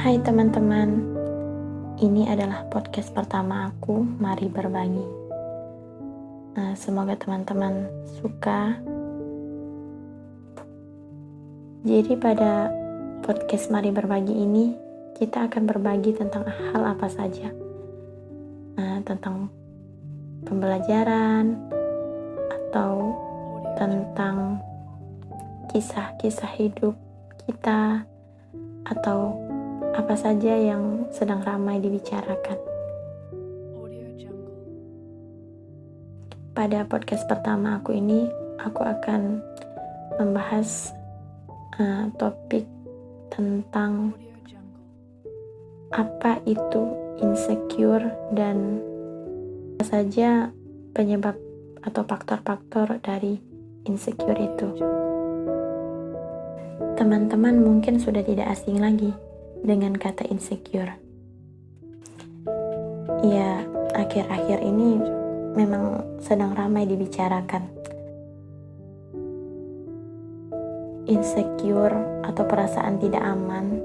Hai teman-teman, ini adalah podcast pertama aku, Mari Berbagi. Semoga teman-teman suka. Jadi pada podcast Mari Berbagi ini, kita akan berbagi tentang hal apa saja. Tentang pembelajaran, atau tentang kisah-kisah hidup kita, atau apa saja yang sedang ramai dibicarakan. Pada podcast pertama aku ini, aku akan membahas topik tentang apa itu insecure dan apa saja penyebab atau faktor-faktor dari insecure itu. Teman-teman mungkin sudah tidak asing lagi dengan kata insecure. Ya, akhir-akhir ini memang sedang ramai dibicarakan. Insecure atau perasaan tidak aman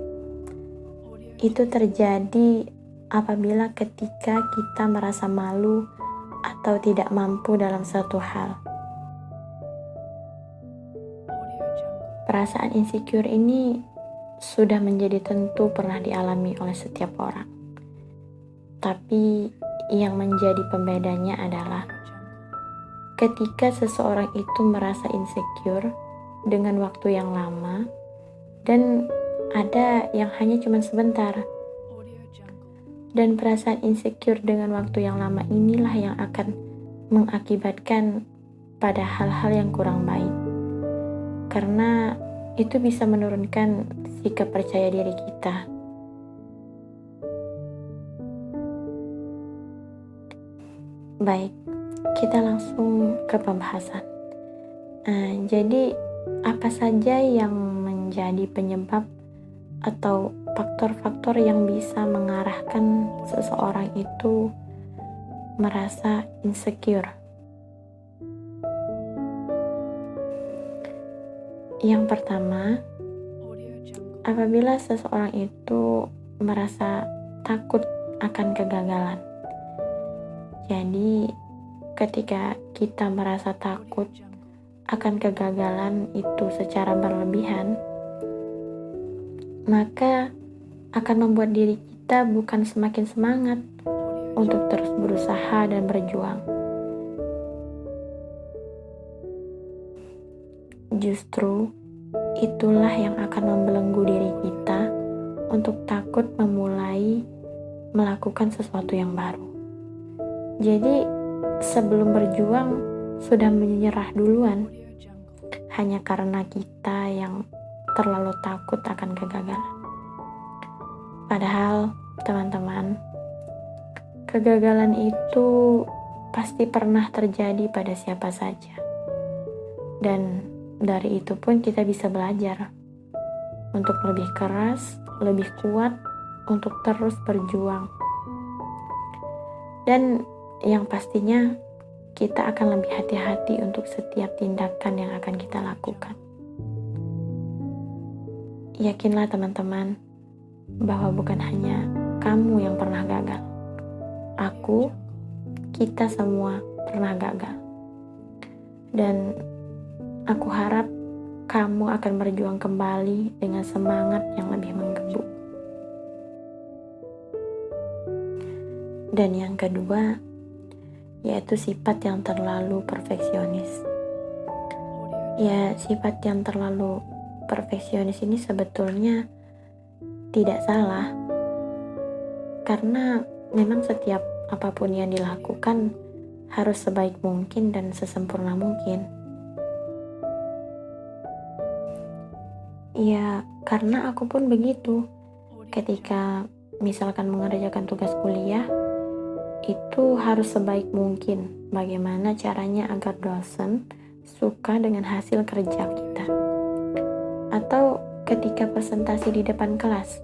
itu terjadi apabila ketika kita merasa malu atau tidak mampu dalam suatu hal. Perasaan insecure ini sudah menjadi tentu pernah dialami oleh setiap orang. Tapi yang menjadi pembedanya adalah ketika seseorang itu merasa insecure dengan waktu yang lama dan ada yang hanya cuma sebentar. Dan perasaan insecure dengan waktu yang lama inilah yang akan mengakibatkan pada hal-hal yang kurang baik. Karena itu bisa menurunkan sikap percaya diri kita. Baik, kita langsung ke pembahasan. Jadi, apa saja yang menjadi penyebab atau faktor-faktor yang bisa mengarahkan seseorang itu merasa insecure? Yang pertama, apabila seseorang itu merasa takut akan kegagalan. Jadi, ketika kita merasa takut akan kegagalan itu secara berlebihan, maka akan membuat diri kita bukan semakin semangat untuk terus berusaha dan berjuang. Justru itulah yang akan membelenggu diri kita untuk takut memulai melakukan sesuatu yang baru. Jadi sebelum berjuang sudah menyerah duluan hanya karena kita yang terlalu takut akan kegagalan. Padahal teman-teman, kegagalan itu pasti pernah terjadi pada siapa saja. Dan dari itu pun kita bisa belajar untuk lebih keras, lebih kuat, untuk terus berjuang. Dan yang pastinya kita akan lebih hati-hati untuk setiap tindakan yang akan kita lakukan. Yakinlah teman-teman, bahwa bukan hanya kamu yang pernah gagal. Aku, kita semua pernah gagal. Dan aku harap kamu akan berjuang kembali dengan semangat yang lebih menggebu. Dan yang kedua, yaitu sifat yang terlalu perfeksionis. Ya, sifat yang terlalu perfeksionis ini sebetulnya tidak salah. Karena memang setiap apapun yang dilakukan harus sebaik mungkin dan sesempurna mungkin. Ya, karena aku pun begitu. Ketika misalkan mengerjakan tugas kuliah, itu harus sebaik mungkin. Bagaimana caranya agar dosen suka dengan hasil kerja kita. Atau ketika presentasi di depan kelas,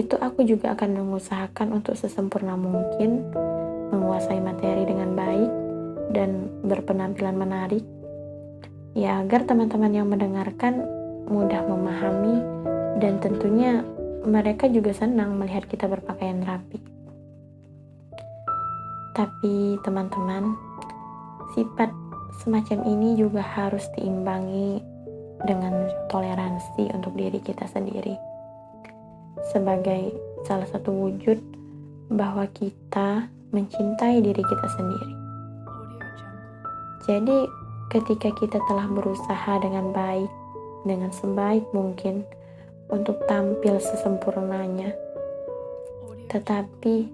itu aku juga akan mengusahakan untuk sesempurna mungkin, menguasai materi dengan baik, dan berpenampilan menarik. Ya, agar teman-teman yang mendengarkan mudah memahami dan tentunya mereka juga senang melihat kita berpakaian rapi. Tapi teman-teman, sifat semacam ini juga harus diimbangi dengan toleransi untuk diri kita sendiri, sebagai salah satu wujud bahwa kita mencintai diri kita sendiri. Jadi ketika kita telah berusaha dengan baik, dengan sebaik mungkin untuk tampil sesempurnanya, tetapi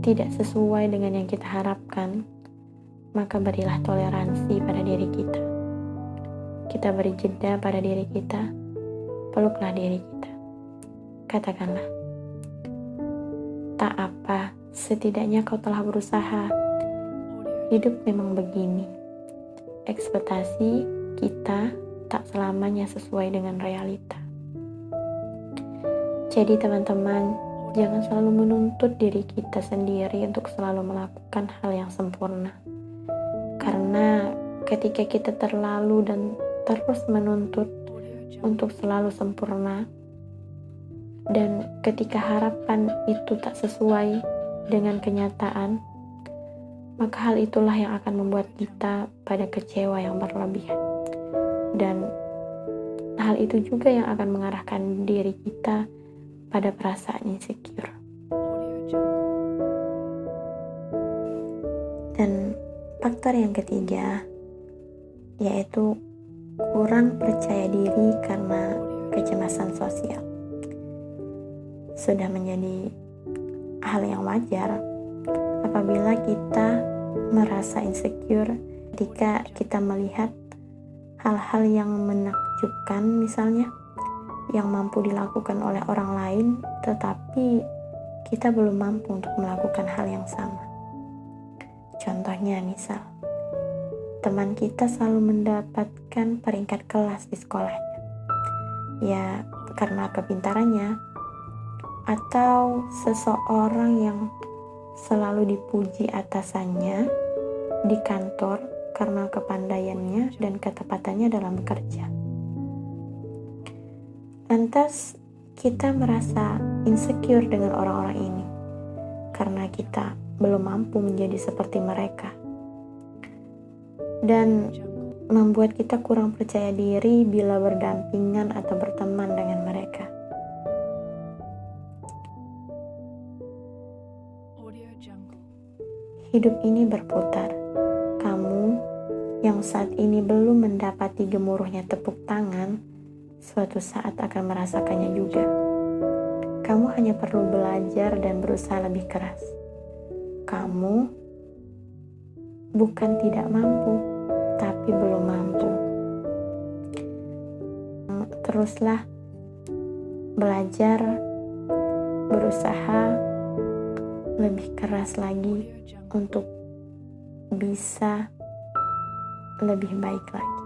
tidak sesuai dengan yang kita harapkan, maka berilah toleransi pada diri kita. Kita beri jeda pada diri kita, peluklah diri kita. Katakanlah, tak apa, setidaknya kau telah berusaha. Hidup memang begini. Ekspektasi kita tak selamanya sesuai dengan realita. Jadi teman-teman, jangan selalu menuntut diri kita sendiri untuk selalu melakukan hal yang sempurna. Karena ketika kita terlalu dan terus menuntut untuk selalu sempurna, dan ketika harapan itu tak sesuai dengan kenyataan, maka hal itulah yang akan membuat kita pada kecewa yang berlebihan. Dan hal itu juga yang akan mengarahkan diri kita pada perasaan insecure. Dan faktor yang ketiga yaitu kurang percaya diri karena kecemasan sosial. Sudah menjadi hal yang wajar apabila kita merasa insecure ketika kita melihat hal-hal yang menakjubkan, misalnya yang mampu dilakukan oleh orang lain, tetapi kita belum mampu untuk melakukan hal yang sama. Contohnya misal, teman kita selalu mendapatkan peringkat kelas di sekolahnya, ya karena kepintarannya, atau seseorang yang selalu dipuji atasannya di kantor karena kepandaiannya dan ketepatannya dalam bekerja. Lantas kita merasa insecure dengan orang-orang ini karena kita belum mampu menjadi seperti mereka, dan membuat kita kurang percaya diri bila berdampingan atau berteman dengan mereka. Hidup ini berputar. Kamu yang saat ini belum mendapati gemuruhnya tepuk tangan, suatu saat akan merasakannya juga. Kamu hanya perlu belajar dan berusaha lebih keras. Kamu bukan tidak mampu, tapi belum mampu. Teruslah belajar, berusaha lebih keras lagi untuk bisa lebih baik lagi.